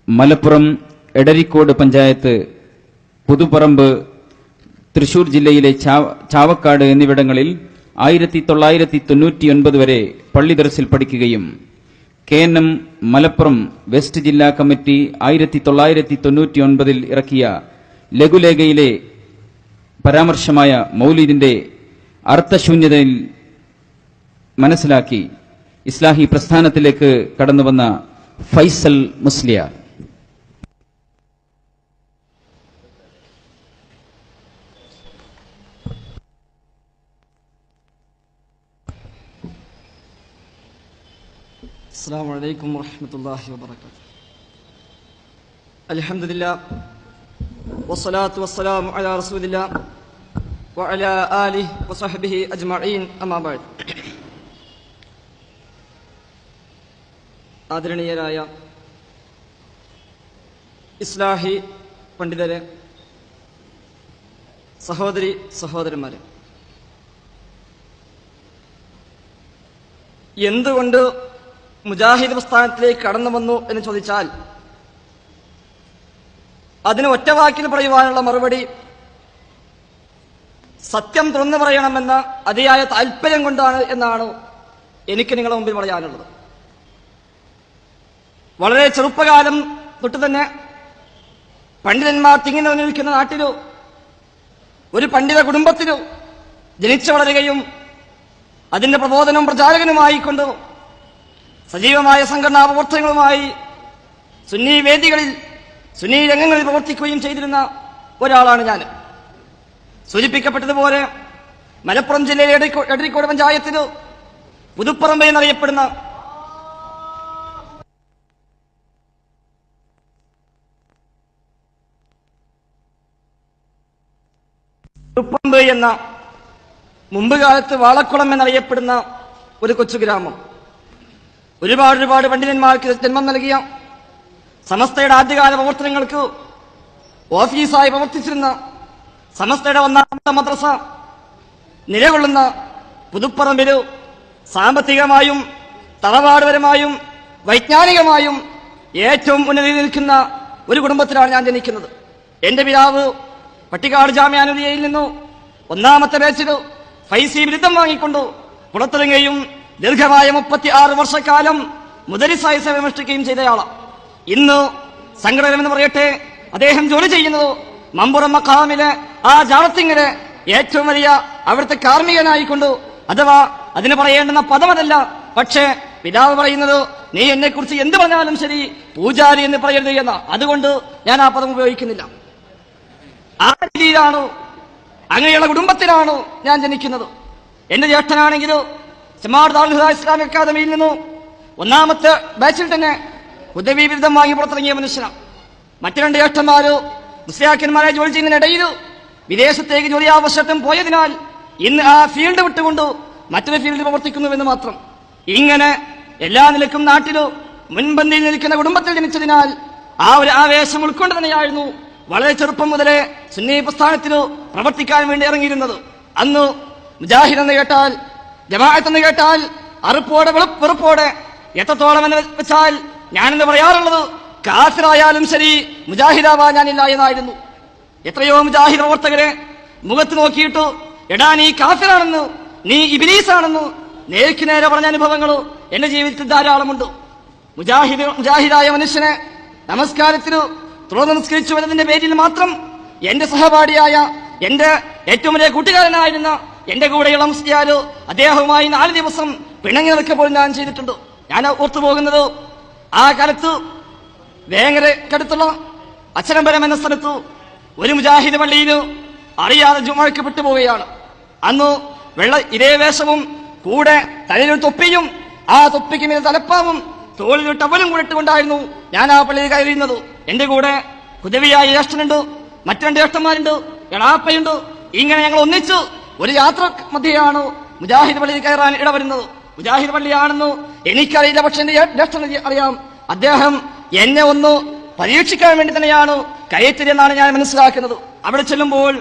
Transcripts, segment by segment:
മലപ്പുറം എടരിക്കോട് പഞ്ചായത്ത്, പുതുപ്പറമ്പ്, തൃശൂർ ജില്ലയിലെ ചാവക്കാട് എന്നിവിടങ്ങളിൽ 1999 വരെ പള്ളി ദർസിൽ പഠിക്കുകയും KNM മലപ്പുറം വെസ്റ്റ് ജില്ലാ കമ്മിറ്റി 1999 ഇറക്കിയ ലഘുലേഖയിലെ പരാമർശമായ മൗലിദിന്റെ അർത്ഥശൂന്യതയിൽ മനസ്സിലാക്കി ഇസ്ലാഹി പ്രസ്ഥാനത്തിലേക്ക് കടന്നുവന്ന ഫൈസൽ മുസ്ലിയാർ. السلام عليكم ورحمة الله وبركاته. الحمد لله والصلاة والسلام على رسول الله وعلى آله وصحبه أجمعين. أما بعد. ആദരണീയരായ ഇസ്ലാഹി പണ്ഡിതരെ, സഹോദരി സഹോദരന്മാരെ, എന്തുകൊണ്ട് മുജാഹിദ് പ്രസ്ഥാനത്തിലേക്ക് കടന്നു വന്നു എന്ന് ചോദിച്ചാൽ അതിന് ഒറ്റവാക്കിൽ പറയുവാനുള്ള മറുപടി സത്യം തുറന്നു പറയണമെന്ന അതിയായ താല്പര്യം കൊണ്ടാണ് എന്നാണ് എനിക്ക് നിങ്ങളുടെ മുമ്പിൽ പറയാനുള്ളത്. വളരെ ചെറുപ്പകാലം തൊട്ട് തന്നെ പണ്ഡിതന്മാർ തിങ്ങി നിൽക്കുന്ന നാട്ടിലോ ഒരു പണ്ഡിത കുടുംബത്തിലോ ജനിച്ചു വളരുകയും അതിന്റെ പ്രബോധനവും പ്രചാരകനുമായിക്കൊണ്ട് സജീവമായ സംഘടനാ പ്രവർത്തനങ്ങളുമായി സുന്നി വേദികളിൽ, സുന്നി രംഗങ്ങളിൽ പ്രവർത്തിക്കുകയും ചെയ്തിരുന്ന ഒരാളാണ് ഞാൻ. സൂചിപ്പിക്കപ്പെട്ടതുപോലെ മലപ്പുറം ജില്ലയിലെ എടരിക്കോട് പഞ്ചായത്തിൽ പുതുപ്പറമ്പ് എന്നറിയപ്പെടുന്ന പുതുപ്പറമ്പ് എന്ന മുമ്പ് കാലത്ത് വാളക്കുളം എന്നറിയപ്പെടുന്ന ഒരു കൊച്ചു ഗ്രാമം, ഒരുപാട് പണ്ഡിതന്മാർക്ക് ജന്മം നൽകിയ, സമസ്തയുടെ ആദ്യകാല പ്രവർത്തനങ്ങൾക്ക് ഓഫീസായി പ്രവർത്തിച്ചിരുന്ന, സമസ്തയുടെ ഒന്നാമത്തെ മദ്രസ നിലകൊള്ളുന്ന പുതുപ്പറമ്പില് സാമ്പത്തികമായും തറവാടുപരമായും വൈജ്ഞാനികമായും ഏറ്റവും ഉന്നതിയിൽ നിൽക്കുന്ന ഒരു കുടുംബത്തിലാണ് ഞാൻ ജനിക്കുന്നത്. എന്റെ പിതാവ് പട്ടിക്കാട് ജാമ്യാനുരിയയിൽ നിന്നു ഒന്നാമത്തെ ബാച്ചിൽ ഫൈസി ബിരുദം വാങ്ങിക്കൊണ്ടു പുറത്തിറങ്ങുകയും ദീർഘമായ 36 വർഷക്കാലം മുദരിസായി സേവനമനുഷ്ഠിക്കുകയും ചെയ്തയാളാണ്. ഇന്ന് സംഘടന എന്ന് പറയട്ടെ, അദ്ദേഹം ജോലി ചെയ്യുന്നത് മമ്പുറം മഖാമിലെ ആ ജാറത്തിങ്ങിലെ ഏറ്റവും വലിയ അവിടുത്തെ കാർമ്മികനായിക്കൊണ്ട്, അഥവാ അതിന് പറയേണ്ടുന്ന പദമതല്ല, പക്ഷേ പിതാവ് പറയുന്നത് നീ എന്നെ കുറിച്ച് എന്ത് പറഞ്ഞാലും ശരി പൂജാരി എന്ന് പറയരുത് എന്ന, അതുകൊണ്ട് ഞാൻ ആ പദം ഉപയോഗിക്കുന്നില്ല. ആ രീതിയിലാണ്, അങ്ങനെയുള്ള കുടുംബത്തിലാണ് ഞാൻ ജനിക്കുന്നത്. എന്റെ ജ്യേഷ്ഠനാണെങ്കിലും ജമാഅത്ത് ദാറുൽ ഹുദ ഇസ്ലാമിക് അക്കാദമിയിൽ നിന്ന് ഒന്നാമത്തെ ബാച്ചിൽ തന്നെ ഉദവി ബിരുദം വാങ്ങി പുറത്തിറങ്ങിയ മനുഷ്യനാണ്. മറ്റു 2 ജ്യേഷ്ഠന്മാര് മുസ്ലിയാക്കന്മാരെ ജോലി ചെയ്യുന്നതിനിടയിൽ വിദേശത്തേക്ക് ജോലി ആവശ്യത്തും പോയതിനാൽ ഇന്ന് ആ ഫീൽഡ് വിട്ടുകൊണ്ട് മറ്റൊരു ഫീൽഡിൽ പ്രവർത്തിക്കുന്നുവെന്ന് മാത്രം. ഇങ്ങനെ എല്ലാ നിലക്കും നാട്ടിലും മുൻപന്തിയിൽ നിൽക്കുന്ന കുടുംബത്തിൽ ജനിച്ചതിനാൽ ആ ഒരു ആവേശം ഉൾക്കൊണ്ട് തന്നെയായിരുന്നു വളരെ ചെറുപ്പം മുതലേ സുന്നി പ്രസ്ഥാനത്തിൽ പ്രവർത്തിക്കാൻ വേണ്ടി ഇറങ്ങിയിരുന്നത്. അന്ന് മുജാഹിദ് എന്ന് കേട്ടാൽ, ജമാഅത്ത് എന്ന് കേട്ടാൽ അറുപ്പോടെ വെറുപ്പോടെ, എത്രത്തോളം എന്ന് വെച്ചാൽ ഞാനെന്ന് പറയാറുള്ളത് കാഫിറായാലും ശരി മുജാഹിദാവാൻ ഞാനില്ല എന്നായിരുന്നു. എത്രയോ മുജാഹിദ് പ്രവർത്തകരെ മുഖത്ത് നോക്കിയിട്ട് എടാ നീ കാഫിറാണെന്ന്, നീ ഇബ്ലീസാണെന്ന് നേർക്ക് നേരെ പറഞ്ഞ അനുഭവങ്ങൾ എന്റെ ജീവിതത്തിൽ ധാരാളമുണ്ട്. മുജാഹിദായ മനുഷ്യനെ നമസ്കാരത്തിന് തുറന്ന് നിസ്കരിച്ചു എന്നതിന്റെ പേരിൽ മാത്രം എന്റെ സഹപാഠിയായ, എന്റെ ഏറ്റവും വലിയ കൂട്ടുകാരനായിരുന്ന എന്റെ കൂടെയുള്ള മുസ്ലിയാര് അദ്ദേഹവുമായി 4 ദിവസം പിണങ്ങി നിൽക്കുക പോലും ഞാൻ ചെയ്തിട്ടുണ്ട്. ഞാൻ ഓർത്തുപോകുന്നത് ആ കാലത്ത് വേങ്ങരക്കടുത്തുള്ള അച്ചനമ്പലം എന്ന സ്ഥലത്ത് ഒരു മുജാഹിദ് പള്ളിയിൽ അറിയാതെ ജുമുഅക്ക് പെട്ടുപോവുകയാണ്. അന്ന് ഇതേ വേഷവും കൂടെ തലയിൽ തൊപ്പിയും ആ തൊപ്പിക്ക് മീതെ തലപ്പാവും തോളിൽ ടവലും കൂടെ ഇട്ടുകൊണ്ടായിരുന്നു ഞാൻ ആ പള്ളിയിൽ കയറിയുന്നത്. എന്റെ കൂടെ ഹുദവിയായ ജ്യേഷ്ഠനുണ്ട്, മറ്റു 2 ജ്യേഷ്ഠന്മാരുണ്ട്, എളാപ്പയുണ്ട്. ഇങ്ങനെ ഞങ്ങൾ ഒന്നിച്ചു ഒരു യാത്ര മധ്യയാണ് മുജാഹിദ് പള്ളിയിൽ കയറാൻ ഇടവരുന്നത്. മുജാഹിദ് പള്ളിയാണെന്ന് എനിക്കറിയില്ല, പക്ഷെ എന്റെ ജ്യേഷ്ഠന് അറിയാം. അദ്ദേഹം എന്നെ ഒന്ന് പരീക്ഷിക്കാൻ വേണ്ടി തന്നെയാണ് കയറ്റിയെന്നാണ് ഞാൻ മനസ്സിലാക്കുന്നത്. അവിടെ ചെല്ലുമ്പോൾ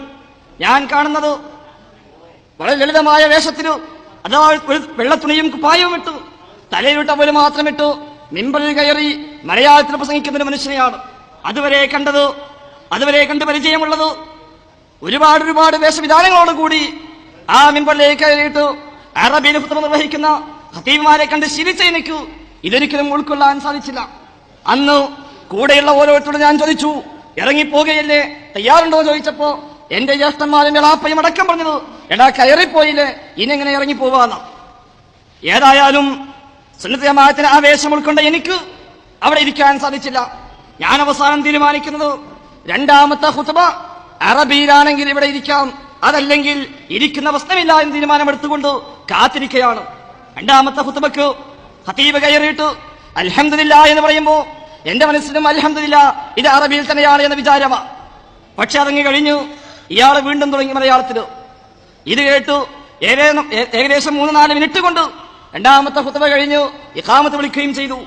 ഞാൻ കാണുന്നത് വളരെ ലളിതമായ വേഷത്തിനു, അഥവാ ഒരു വെള്ളത്തുണിയും കുപ്പായവും ഇട്ടു, തലയിലിട്ട പോലെ മാത്രം ഇട്ടു മിമ്പറിൽ കയറി മലയാളത്തിൽ പ്രസംഗിക്കുന്ന ഒരു മനുഷ്യനെയാണ് അതുവരെ കണ്ട് പരിചയമുള്ളത്. ഒരുപാട് വേഷവിധാനങ്ങളോടുകൂടി ആ മിമ്പറിലേക്ക് കയറിയിട്ട് അറബിയിൽ ഖുത്ബ നിർവഹിക്കുന്ന ഖതീബുമാരെ കണ്ട് ശീലിച്ച എനിക്ക് ഇതൊരിക്കലും ഉൾക്കൊള്ളാൻ സാധിച്ചില്ല. അന്ന് കൂടെയുള്ള ഓരോരുത്തരോട് ഞാൻ ചോദിച്ചു, ഇറങ്ങിപ്പോകുകയല്ലേ, തയ്യാറുണ്ടോ ചോദിച്ചപ്പോ എന്റെ ജ്യേഷ്ഠന്മാരും എളാപ്പയും അടക്കം പറഞ്ഞത്, എടാ കയറിപ്പോയില്ലേ, ഇനിങ്ങനെ ഇറങ്ങിപ്പോവാന്ന്. ഏതായാലും സുന്നത്ത് ജമാഅത്തിന് ആവേശം ഉൾക്കൊണ്ട എനിക്ക് അവിടെ ഇരിക്കാൻ സാധിച്ചില്ല. ഞാൻ അവസാനം തീരുമാനിക്കുന്നത് രണ്ടാമത്തെ ഖുത്ബ അറബിയിലാണെങ്കിൽ ഇവിടെ ഇരിക്കാം, അതല്ലെങ്കിൽ ഇരിക്കുന്ന പ്രശ്നമില്ല എന്ന് തീരുമാനമെടുത്തുകൊണ്ട് കാത്തിരിക്കുകയാണ്. രണ്ടാമത്തെ ഖുത്ബക്ക് ഖതീബ് കയറിയിട്ട് അൽഹംദുലില്ലാ എന്ന് പറയുമ്പോ എന്റെ മനസ്സിലും അൽഹംദുലില്ലാ ഇത് അറബിയിൽ തന്നെയാണ് എന്ന വിചാരമാണ്. പക്ഷെ അതങ്ങ് കഴിഞ്ഞു ഇയാൾ വീണ്ടും തുടങ്ങി മലയാളത്തില്. ഇത് കേട്ടു ഏകദേശം 3-4 മിനിറ്റ് കൊണ്ട് രണ്ടാമത്തെ ഖുത്ബ കഴിഞ്ഞു ഇഖാമത്ത് വിളിക്കുകയും ചെയ്തു.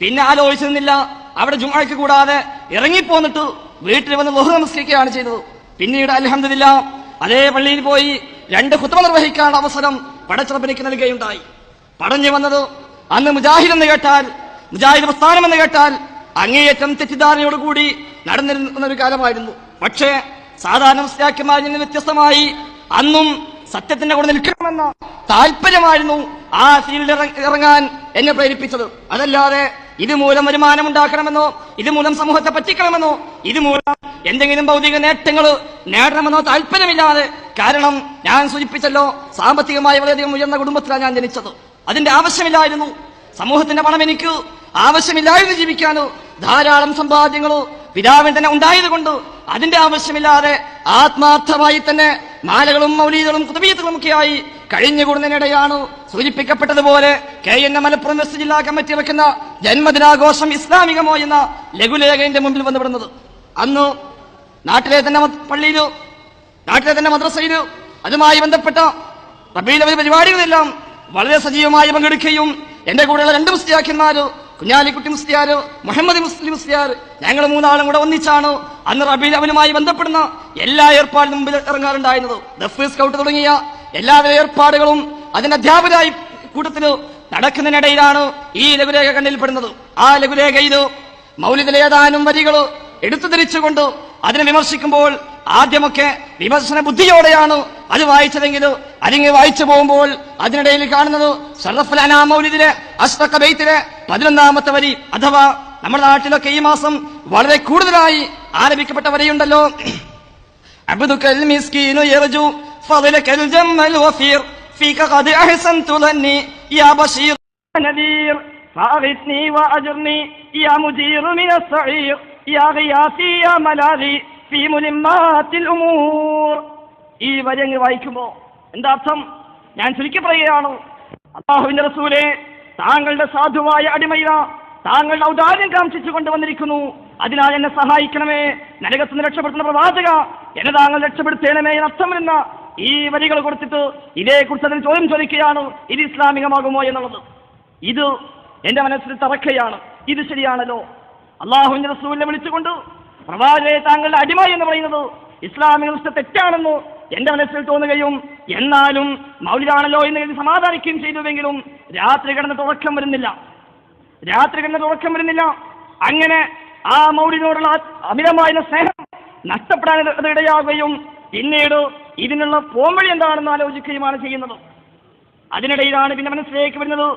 പിന്നെ ആലോചിച്ചു നിന്നില്ല, അവിടെ ജുമുഅക്ക് കൂടാതെ ഇറങ്ങിപ്പോന്നിട്ട് വീട്ടിൽ വന്ന് ളുഹർ നമസ്കരിക്കുകയാണ് ചെയ്തത്. പിന്നീട് അൽഹംദുലില്ലാ അതേ പള്ളിയിൽ പോയി 2 ഖുത്ബ നിർവഹിക്കാനുള്ള അവസരം പടച്ചറബിനിക്ക് നൽകുകയുണ്ടായി. പറഞ്ഞു വന്നത് അന്ന് മുജാഹിദ് എന്ന് കേട്ടാൽ, മുജാഹിദ് പ്രസ്ഥാനം എന്ന് കേട്ടാൽ അങ്ങേയറ്റം തെറ്റിദ്ധാരണയോടുകൂടി നടന്നിരുന്ന ഒരു കാലമായിരുന്നു. പക്ഷേ സാധാരണ മുസ്ലിയാക്കന്മാരിൽ നിന്ന് വ്യത്യസ്തമായി അന്നും സത്യത്തിന്റെ കൂടെ നിൽക്കണമെന്ന താല്പര്യമായിരുന്നു ആ ഫീൽഡിൽ ഇറങ്ങാൻ എന്നെ പ്രേരിപ്പിച്ചത്. അതല്ലാതെ ഇതുമൂലം വരുമാനം ഉണ്ടാക്കണമെന്നോ, ഇതുമൂലം സമൂഹത്തെ പറ്റിക്കണമെന്നോ, ഇതുമൂലം എന്തെങ്കിലും ഭൗതിക നേട്ടങ്ങൾ നേടണമെന്നോ താല്പര്യമില്ലാതെ. കാരണം ഞാൻ സൂചിപ്പിച്ചല്ലോ, സാമ്പത്തികമായി വളരെയധികം ഉയർന്ന കുടുംബത്തിലാണ് ഞാൻ ജനിച്ചത്. അതിന്റെ ആവശ്യമില്ലായിരുന്നു. സമൂഹത്തിന്റെ പണം എനിക്ക് ആവശ്യമില്ലായിരുന്നു ജീവിക്കാനോ. ധാരാളം സമ്പാദ്യങ്ങളോ പിതാവിന് തന്നെ ഉണ്ടായതുകൊണ്ട് അതിന്റെ ആവശ്യമില്ലാതെ ആത്മാർത്ഥമായി തന്നെ മാലകളും മൗലീദുകളും ഖുതുബിയത്തുകളും ഒക്കെയായി കഴിഞ്ഞുകൂടുന്നതിനിടെയാണ് സൂചിപ്പിക്കപ്പെട്ടതുപോലെ KN മലപ്പുറം വെസ്റ്റ് ജില്ലാ കമ്മിറ്റി വെക്കുന്ന ജന്മദിനാഘോഷം ഇസ്ലാമികമോ എന്ന ലഘുലേഖന്റെ മുമ്പിൽ വന്നുപെടുന്നത്. അന്ന് നാട്ടിലെ തന്നെ പള്ളിയിലോ നാട്ടിലെ തന്നെ മദ്രസയിലോ അതുമായി ബന്ധപ്പെട്ട റബീഉൽ അവ്വൽ പരിപാടികളെല്ലാം വളരെ സജീവമായി പങ്കെടുക്കുകയും എന്റെ കൂടെയുള്ള 2 മുസ്ലിയാക്കന്മാര്, കുഞ്ഞാലിക്കുട്ടി മുസ്ലിയാർ, മുഹമ്മദ് മുസ്ലിം മുസ്ലിയാർ, ഞങ്ങൾ 3 കൂടെ ഒന്നിച്ചാണ് അന്ന് റബീഉൽ അവ്വലുമായി ബന്ധപ്പെടുന്ന എല്ലാ ഏർപ്പാടിനും മുമ്പിൽ ഇറങ്ങാറുണ്ടായിരുന്നത്. ദഫ് സ്കൗട്ട് തുടങ്ങിയ എല്ലാവിധ ഏർപ്പാടുകളും അതിന്റെ അധ്യാപകരായി കൂട്ടത്തിൽ നടക്കുന്നതിനിടയിലാണ് ഈ ലഘുലേഖ കണ്ണിൽപ്പെടുന്നത്. ആ ലഘുലേഖയിൽ മൗലിദിലെ ഏതാനും വരികൾ എടുത്തു ധരിച്ചുകൊണ്ട് അതിനെ വിമർശിക്കുമ്പോൾ ആദ്യമൊക്കെ വിമർശന ബുദ്ധിയോടെയാണ് അത് വായിച്ചതെങ്കിൽ അല്ലെങ്കിൽ വായിച്ചു പോകുമ്പോൾ അതിനിടയിൽ കാണുന്നത് ഷറഫുൽ അനാം മൗലിദിലെ അഷ്റഖ ബൈത്തിലെ 11ാമത്തെ വരി, അഥവാ നമ്മുടെ നാട്ടിലൊക്കെ ഈ മാസം വളരെ കൂടുതലായി ആലപിക്കപ്പെട്ട വരിയുണ്ടല്ലോ, അബ്ദുകൽ മിസ്കീനു യർജു ഫളലകൽ ജമ്മൽ വഫീർ ഫീക ഖദ് അഹ്സൻതു ലന്നി യാ ബശീർ നദീർ ഫഅഗ്ത്നി വഅജ്ർനി യാ മുജീർ മിനസ് സഈർ യാ ഗിയാസി യാ മലാഗി ഫീ മുലിമാത്തിൽ ഉമൂർ. ഈ വരി അങ്ങ് വായിക്കുമ്പോ എന്താ അർത്ഥം? ഞാൻ ചുരുക്കി പറയുകയാണ്, അല്ലാഹുവിന്റെ റസൂലേ, താങ്കളുടെ സാധുവായ അടിമയ താങ്കളുടെ ഔദാര്യം കാംക്ഷിച്ചു കൊണ്ടുവന്നിരിക്കുന്നു, അതിനാൽ എന്നെ സഹായിക്കണമേ, നരകത്തിൽ നിന്ന് രക്ഷപ്പെടുത്തുന്ന പ്രവാചക എന്നെ താങ്കൾ രക്ഷപ്പെടുത്തേണമേ എന്നർത്ഥം വരുന്ന ഈ വരികൾ കൊടുത്തിട്ട് ഇതേക്കുറിച്ച് അതിന് ചോദ്യം ചോദിക്കുകയാണ്, ഇത് ഇസ്ലാമികമാകുമോ എന്നുള്ളത്. ഇത് എന്റെ മനസ്സിൽ തറക്കുകയാണ്. ഇത് ശരിയാണല്ലോ, അല്ലാഹുവിന്റെ റസൂലിനെ വിളിച്ചുകൊണ്ട് പ്രവാചകരെ താങ്കളുടെ അടിമ എന്ന് പറയുന്നത് ഇസ്ലാമിക ദൃഷ്ടി തെറ്റാണെന്ന് എന്റെ മനസ്സിൽ തോന്നുകയും എന്നാലും മൗലിദാണല്ലോ എന്ന് കരുതി സമാധാനിക്കുകയും ചെയ്തുവെങ്കിലും രാത്രി കിടന്ന് തുടക്കം വരുന്നില്ല. അങ്ങനെ ആ മൗലിദിനോടുള്ള അമിതമായ സ്നേഹം നഷ്ടപ്പെടാൻ ഇടയാകുകയും പിന്നീട് ഇതിനുള്ള പോംവഴി എന്താണെന്ന് ആലോചിക്കുകയുമാണ് ചെയ്യുന്നത്. അതിനിടയിലാണ് പിന്നെ മനസ്സിലേക്ക് വരുന്നത്,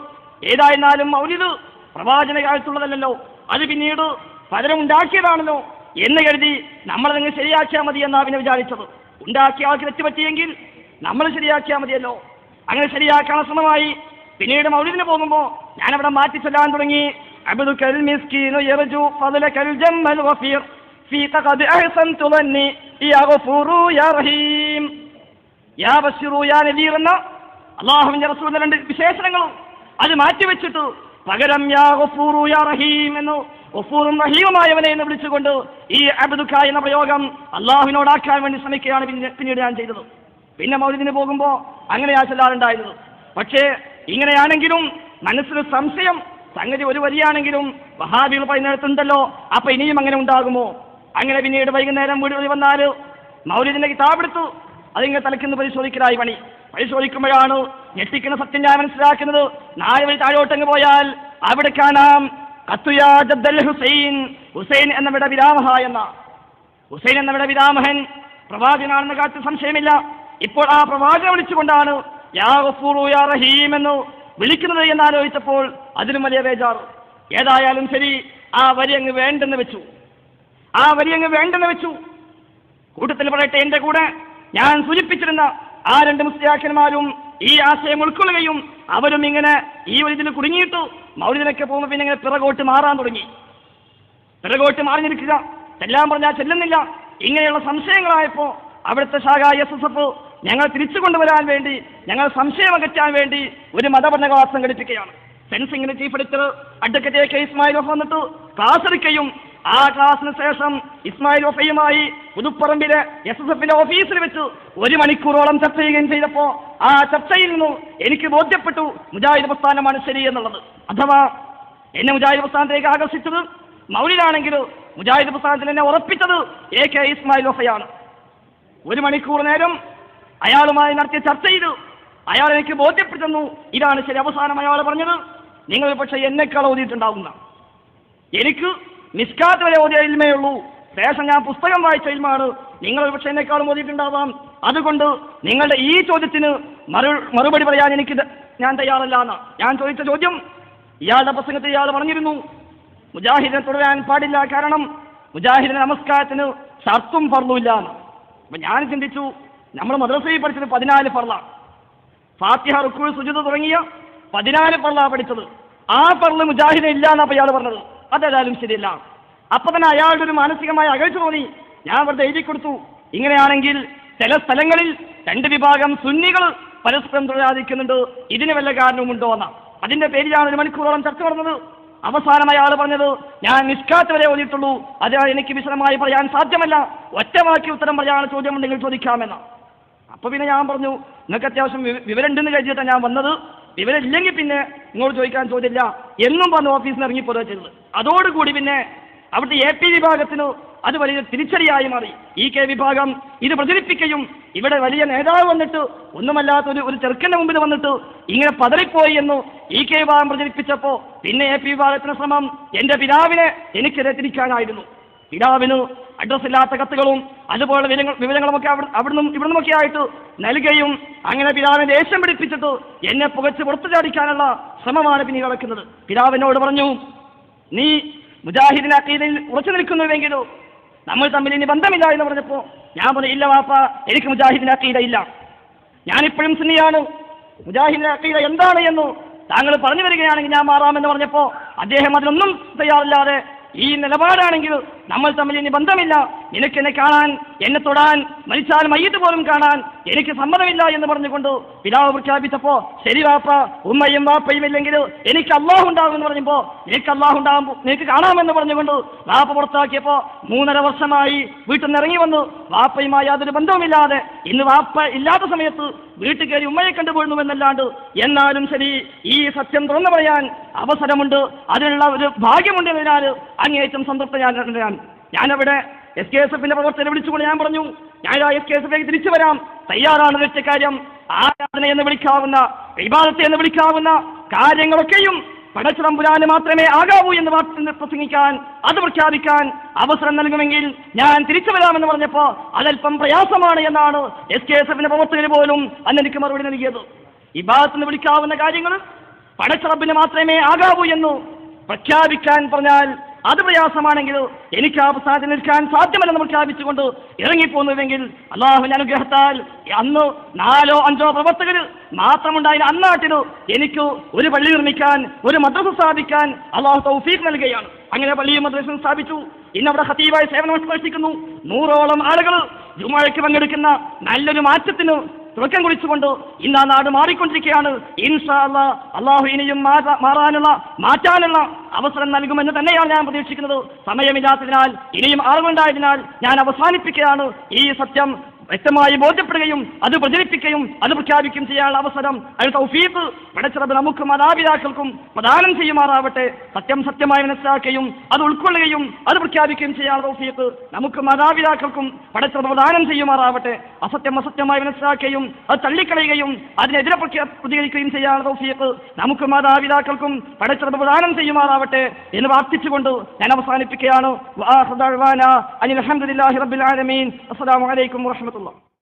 ഏതായിരുന്നാലും മൗലിദ് പ്രവാചന കാലത്തുള്ളതല്ലോ, അത് പിന്നീട് പലരും ഉണ്ടാക്കിയതാണല്ലോ എന്ന് കരുതി നമ്മളതങ്ങ് ശരിയാക്കിയാൽ മതി എന്നാണ് പിന്നെ വിചാരിച്ചത്. ഉണ്ടാക്കിയ ആൾക്ക് തെറ്റുപറ്റിയെങ്കിൽ നമ്മൾ ശരിയാക്കിയാൽ മതിയല്ലോ. അങ്ങനെ ശരിയാക്കാൻ ശ്രമമായി. പിന്നീട് മൗലിദിന് പോകുമ്പോൾ ഞാനവിടെ മാറ്റി ചൊല്ലാൻ തുടങ്ങി, അബ്ദുകൽ മിസ്കീനു യർജു ഫളലകൽ ജമ്മൽ വഫീർ ഫീക ഖദ് അഹ്സൻതു ലന്നി യാ ഗഫൂറു യാ റഹീം യാ ബശീറു യാ നദീർ എന്ന അല്ലാഹുവിന്റെ റസൂലിന്റെ 2 വിശേഷണങ്ങളും അത് മാറ്റിവെച്ചിട്ട് പകരം യാ ഗഫൂറു യാ റഹീം എന്ന് ഗഫൂറും റഹീമുമായവനെ എന്ന് വിളിച്ചുകൊണ്ട് ഈ അബ്ദുക എന്ന പ്രയോഗം അള്ളാഹുവിനോടാക്കാൻ വേണ്ടി ശ്രമിക്കുകയാണ് പിന്നീട് ഞാൻ ചെയ്തത്. പിന്നെ മൗലിദിന് പോകുമ്പോ അങ്ങനെയാ ചൊല്ലാറുണ്ടായിരുന്നത്. പക്ഷേ ഇങ്ങനെയാണെങ്കിലും മനസ്സിന് സംശയം, സംഗതി ഒരു വരിയാണെങ്കിലും വഹാബികൾ പറയുന്നിടത്തുണ്ടല്ലോ, അപ്പൊ ഇനിയും അങ്ങനെ ഉണ്ടാകുമോ? അങ്ങനെ പിന്നീട് വൈകുന്നേരം വീടുകളിൽ വന്നാല് മൗലിദിന്റെ കിതാബെടുത്തു അതിങ്ങനെ തലക്കുന്ന പരിശോധിക്കലായി പണി. പരിശോധിക്കുമ്പോഴാണ് ഞെട്ടിക്കുന്ന സത്യം ഞാൻ മനസ്സിലാക്കുന്നത്. 4 വഴി താഴോട്ടങ്ങ് പോയാൽ അവിടെ കാണാം ഖത്തുയാ ജദ്ദൽ ഹുസൈൻ, ഹുസൈൻ എന്നവരുടെ പിതാമഹ എന്ന. ഹുസൈൻ എന്നവരുടെ പിതാമഹൻ പ്രവാചകനാണെന്ന കാര്യത്തിൽ സംശയമില്ല. ഇപ്പോൾ ആ പ്രവാചകനെ വിളിച്ചുകൊണ്ടാണ് യാ ഗഫൂറു യാ റഹീം എന്ന് വിളിക്കുന്നത് എന്നാലോചിച്ചപ്പോൾ അതിലും വലിയ ബേജാറ്. ഏതായാലും ശരി, ആ വരി അങ്ങ് വേണ്ടെന്ന് വെച്ചു. കൂട്ടത്തിൽ പറയട്ടെ, എന്റെ കൂടെ ഞാൻ സൂചിപ്പിച്ചിരുന്ന ആ രണ്ട് മുസ്ലിയാക്കന്മാരും ഈ ആശയം ഉൾക്കൊള്ളുകയും അവരും ഇങ്ങനെ ഈ ഒരു ഇതിൽ കുടുങ്ങിയിട്ട് മൗലിദിനൊക്കെ പോകുമ്പോൾ പിന്നെ ഇങ്ങനെ പിറകോട്ട് മാറാൻ തുടങ്ങി. പിറകോട്ട് മാറി നിൽക്കുക, ചെല്ലാൻ പറഞ്ഞാൽ ചെല്ലുന്നില്ല. ഇങ്ങനെയുള്ള സംശയങ്ങളായപ്പോൾ അവിടുത്തെ ശാഖ SSF ഞങ്ങൾ തിരിച്ചു കൊണ്ടുവരാൻ വേണ്ടി, ഞങ്ങൾ സംശയം അകറ്റാൻ വേണ്ടി ഒരു മതപഠന ക്ലാസ് സംഘടിപ്പിക്കുകയാണ്. സെൻസിംഗിന്റെ chief editor advocate AK Ismail Wafa വന്നിട്ട് ക്ലാസ് എടുക്കുകയും ആ ക്ലാസിന് ശേഷം ഇസ്മായിൽ വഫയുമായി പുതുപ്പറമ്പിലെ SSFന്റെ ഓഫീസിൽ വെച്ച് 1 മണിക്കൂറോളം ചർച്ച ചെയ്യുകയും ചെയ്തപ്പോൾ ആ ചർച്ചയിൽ നിന്നും എനിക്ക് ബോധ്യപ്പെട്ടു മുജാഹിദ് പ്രസ്ഥാനമാണ് ശരി എന്നുള്ളത്. അഥവാ എന്നെ മുജാഹിദ് പ്രസ്ഥാനത്തേക്ക് ആകർഷിച്ചത് മൗലിദാണെങ്കിൽ മുജാഹിദ് പ്രസ്ഥാനത്തിൽ എന്നെ ഉറപ്പിച്ചത് AK ഇസ്മായിൽ വഫയാണ്. 1 മണിക്കൂർ നേരം അയാളുമായി നടത്തിയ ചർച്ചയിൽ അയാൾ എനിക്ക് ബോധ്യപ്പെടുത്തുന്നു ഇതാണ് ശരി. അവസാനം അയാൾ പറഞ്ഞത്, നിങ്ങൾ പക്ഷേ എന്നെക്കാൾ ഓതിയിട്ടുണ്ടാവുന്ന, എനിക്ക് മിസ്കാത്ത് വരെ ഓതിയ ഇൽമേ ഉള്ളൂ, ശേഷം ഞാൻ പുസ്തകം വായിച്ച ഇൽമാണ്, നിങ്ങൾ പക്ഷേ എന്നെക്കാളും ഓതിയിട്ടുണ്ടാവാം. അതുകൊണ്ട് നിങ്ങളുടെ ഈ ചോദ്യത്തിന് മറുപടി പറയാൻ ഞാൻ തയ്യാറല്ല എന്ന്. ഞാൻ ചോദിച്ച ചോദ്യം, ഇയാളുടെ പ്രസംഗത്തിൽ ഇയാൾ പറഞ്ഞിരുന്നു മുജാഹിദിനെ തുടരാൻ പാടില്ല, കാരണം മുജാഹിദിന്റെ നമസ്കാരത്തിന് ഷർത്തും ഫർളും ഇല്ല എന്ന്. അപ്പൊ ഞാൻ ചിന്തിച്ചു, നമ്മൾ മദ്രസയിൽ പഠിച്ചത് 14 ഫർളാണ്. ഫാത്തിഹ, റുക്കൂഅ്, സുജൂദ് തുടങ്ങിയ 14 ഫർളാണ് പഠിച്ചത്. ആ ഫർള് മുജാഹിദിന് ഇല്ല എന്നാണ് അപ്പൊ ഇയാൾ പറഞ്ഞത്. അതേതായാലും ശരിയല്ല. അപ്പൊ തന്നെ അയാളുടെ ഒരു മാനസികമായ അകൽച്ച തോന്നി. ഞാൻ വെറുതെ എഴുതി കൊടുത്തു, ഇങ്ങനെയാണെങ്കിൽ ചില സ്ഥലങ്ങളിൽ 2 വിഭാഗം സുന്നികൾ പരസ്പരം തുഴയാതിരിക്കുന്നുണ്ട്, ഇതിന് വല്ല കാരണവുമുണ്ടോ എന്ന. അതിന്റെ പേരിലാണ് 1 മണിക്കൂറോളം ചർച്ച നടന്നത്. അവസാനം അയാൾ പറഞ്ഞത്, ഞാൻ നിഷ്കാത്ത് വരെ ഓതിയിട്ടുള്ളൂ, അത് എനിക്ക് വിശദമായി പറയാൻ സാധ്യമല്ല, ഒറ്റവാക്കി ഉത്തരം പറയാൻ ചോദ്യമുണ്ടെങ്കിൽ ചോദിക്കാമെന്ന. അപ്പൊ പിന്നെ ഞാൻ പറഞ്ഞു, നിങ്ങൾക്ക് അത്യാവശ്യം വിവരമുണ്ടെന്ന് കരുതിയിട്ടാണ് ഞാൻ വന്നത്, വിവരമില്ലെങ്കിൽ പിന്നെ ഇങ്ങോട്ട് ചോദിക്കാൻ ചോദ്യമില്ല എന്നും പറഞ്ഞ് ഓഫീസിൽ നിന്ന് ഇറങ്ങിപ്പോവുക ചെയ്തത്. അതോടുകൂടി പിന്നെ അവിടുത്തെ AP വിഭാഗത്തിന് അത് വലിയ തിരിച്ചടിയായി മാറി. EK വിഭാഗം ഇത് പ്രചരിപ്പിക്കുകയും ഇവിടെ വലിയ നേതാവ് വന്നിട്ട് ഒന്നുമല്ലാത്ത ഒരു ചെറുക്കന്റെ മുമ്പിൽ വന്നിട്ട് ഇങ്ങനെ പതറിപ്പോയി എന്ന് EK വിഭാഗം പ്രചരിപ്പിച്ചപ്പോൾ പിന്നെ AP വിഭാഗത്തിന് ശ്രമം എന്റെ പിതാവിനെ എനിക്കെതിരെ തിരിക്കാനായിരുന്നു. പിതാവിന് അഡ്രസ്സില്ലാത്ത കത്തുകളും അതുപോലെ വിവരങ്ങളുമൊക്കെ ഇവിടുന്നുമൊക്കെ ആയിട്ട് നൽകുകയും അങ്ങനെ പിതാവിനെ ദേഷ്യം പിടിപ്പിച്ചിട്ട് എന്നെ പുകച്ച് പുറത്തു ചാടിക്കാനുള്ള ശ്രമമാണ് പിന്നീട് നടക്കുന്നത്. പിതാവിനോട് പറഞ്ഞു, നീ മുജാഹിദിന്റെ അഖീദയിൽ ഉറച്ചു നിൽക്കുന്നുവെങ്കിലോ നമ്മൾ തമ്മിൽ ഇനി ബന്ധമില്ല എന്ന് പറഞ്ഞപ്പോൾ ഞാൻ പറഞ്ഞു, ഇല്ല വാപ്പ, എനിക്ക് മുജാഹിദിന്റെ അഖീദ ഇല്ല, ഞാനിപ്പോഴും സുന്നിയാണ്, മുജാഹിദിന്റെ അഖീദ എന്താണ് എന്ന് താങ്കൾ പറഞ്ഞു വരികയാണെങ്കിൽ ഞാൻ മാറാമെന്ന് പറഞ്ഞപ്പോൾ അദ്ദേഹം അതിനൊന്നും തയ്യാറില്ലാതെ, ഈ നിലപാടാണെങ്കിൽ നമ്മൾ തമ്മിൽ ഇനി ബന്ധമില്ല, നിനക്ക് എന്നെ കാണാൻ, എന്നെ തൊടാൻ, മരിച്ചാൽ മയ്യത്ത് പോലും കാണാൻ എനിക്ക് സമ്മതമില്ല എന്ന് പറഞ്ഞുകൊണ്ട് പിതാവ് പ്രഖ്യാപിച്ചപ്പോ, ശരി വാപ്പ, ഉമ്മയും വാപ്പയും ഇല്ലെങ്കിൽ എനിക്ക് അള്ളാഹു ഉണ്ടാകും എന്ന് പറഞ്ഞപ്പോ, നിനക്ക് അള്ളാഹു ഉണ്ടാകും, നിനക്ക് കാണാമെന്ന് പറഞ്ഞുകൊണ്ട് വാപ്പ പുറത്താക്കിയപ്പോ 3.5 വർഷമായി വീട്ടിൽ നിന്ന് ഇറങ്ങി വന്നു, വാപ്പയുമായി യാതൊരു ബന്ധവുമില്ലാതെ ഇന്ന് വാപ്പ ഇല്ലാത്ത സമയത്ത് വീട്ടിൽ കയറി ഉമ്മയെ കണ്ടുപോയിരുന്നുവെന്നല്ലാണ്ട്. എന്നാലും ശരി, ഈ സത്യം തുറന്നു പറയാൻ അവസരമുണ്ട്, അതിനുള്ള ഒരു ഭാഗ്യമുണ്ട് എന്നതിനാൽ അങ്ങേയറ്റം സംതൃപ്തനാണ്. ഞാനവിടെ SKSFന്റെ പ്രവർത്തകരെ വിളിച്ചുകൊണ്ട് ഞാൻ പറഞ്ഞു, ഞാൻ SKSFിലേക്ക് തിരിച്ചു വരാം, തയ്യാറാണ്. ഒറ്റ കാര്യം, ആരാധന എന്ന് വിളിക്കാവുന്ന, ഇബാദത്ത് എന്ന് വിളിക്കാവുന്ന കാര്യങ്ങളൊക്കെയും പടച്ചതമ്പുരാന് മാത്രമേ ആകാവൂ എന്ന് പ്രസംഗിക്കാൻ, അത് പ്രഖ്യാപിക്കാൻ അവസരം നൽകുമെങ്കിൽ ഞാൻ തിരിച്ചു വരാമെന്ന് പറഞ്ഞപ്പോൾ അതല്പം പ്രയാസമാണ് എന്നാണ് SKSFന്റെ പ്രവർത്തകർ പോലും അന്ന് എനിക്ക് മറുപടി നൽകിയത്. ഇബാദത്ത് എന്ന് വിളിക്കാവുന്ന കാര്യങ്ങൾ പടച്ചറബിന് മാത്രമേ ആകാവൂ എന്ന് പ്രഖ്യാപിക്കാൻ പറഞ്ഞാൽ അത് പ്രയാസമാണെങ്കിൽ എനിക്ക് ആ പ്രസ്ഥാനത്തിൽ നിൽക്കാൻ സാധ്യമല്ലെന്ന് പ്രഖ്യാപിച്ചുകൊണ്ട് ഇറങ്ങിപ്പോന്നുവെങ്കിൽ അള്ളാഹുവിന്റെ അനുഗ്രഹത്താൽ അന്ന് 4 or 5 പ്രവർത്തകർ മാത്രമുണ്ടായിരുന്ന അന്നാട്ടിന് എനിക്ക് ഒരു പള്ളി നിർമ്മിക്കാൻ, ഒരു മദ്രസ സ്ഥാപിക്കാൻ അള്ളാഹു തൗഫീഖ് നൽകുകയാണ്. അങ്ങനെ പള്ളിയും മദ്രസയും സ്ഥാപിച്ചു. ഇന്നവിടെ ഖതീബായി സേവനം അനുഷ്ഠിക്കുന്നു. 100ഓളം ആളുകൾ ജുമുഅയ്ക്ക് പങ്കെടുക്കുന്ന നല്ലൊരു മാറ്റത്തിന് തുടക്കം കുറിച്ചുകൊണ്ട് ഇന്ന് ആ നാട് മാറിക്കൊണ്ടിരിക്കുകയാണ്. ഇൻഷാ അല്ലാഹ് അള്ളാഹു ഇനിയും മാറ്റാനുള്ള അവസരം നൽകുമെന്ന് തന്നെയാണ് ഞാൻ പ്രതീക്ഷിക്കുന്നത്. സമയമില്ലാത്തതിനാൽ, ഇനിയും അറിവുണ്ടായതിനാൽ ഞാൻ അവസാനിപ്പിക്കുകയാണ്. ഈ സത്യം വ്യക്തമായി ബോധ്യപ്പെടുകയും അത് പ്രചരിപ്പിക്കുകയും അത് പ്രഖ്യാപിക്കുകയും ചെയ്യാനുള്ള അവസരം അതിന് തൗഫീഖ് പടച്ചിറപ്പ് നമുക്ക് മാതാപിതാക്കൾക്കും പ്രദാനം ചെയ്യുമാറാവട്ടെ. സത്യം സത്യമായി മനസ്സിലാക്കുകയും അത് ഉൾക്കൊള്ളുകയും അത് പ്രഖ്യാപിക്കുകയും ചെയ്യാനുള്ള തൗഫീഖ് നമുക്ക് മാതാപിതാക്കൾക്കും പടച്ചിറപ്പ് പ്രദാനം ചെയ്യുമാറാവട്ടെ. അസത്യം അസത്യമായി മനസ്സിലാക്കുകയും അത് തള്ളിക്കളയുകയും അതിനെതിരെ പ്രതികരിക്കുകയും ചെയ്യാനുള്ള തൗഫീഖ് നമുക്ക് മാതാപിതാക്കൾക്കും പടച്ചിറപ്പ് പ്രദാനം ചെയ്യുമാറാവട്ടെ എന്ന് പ്രാർത്ഥിച്ചുകൊണ്ട് ഞാൻ അവസാനിപ്പിക്കുകയാണ്. അൽഹംദുലില്ലാഹി റബ്ബിൽ ആലമീൻ. അസ്സലാമു അലൈക്കും വറഹ്മത്തുള്ളാഹി.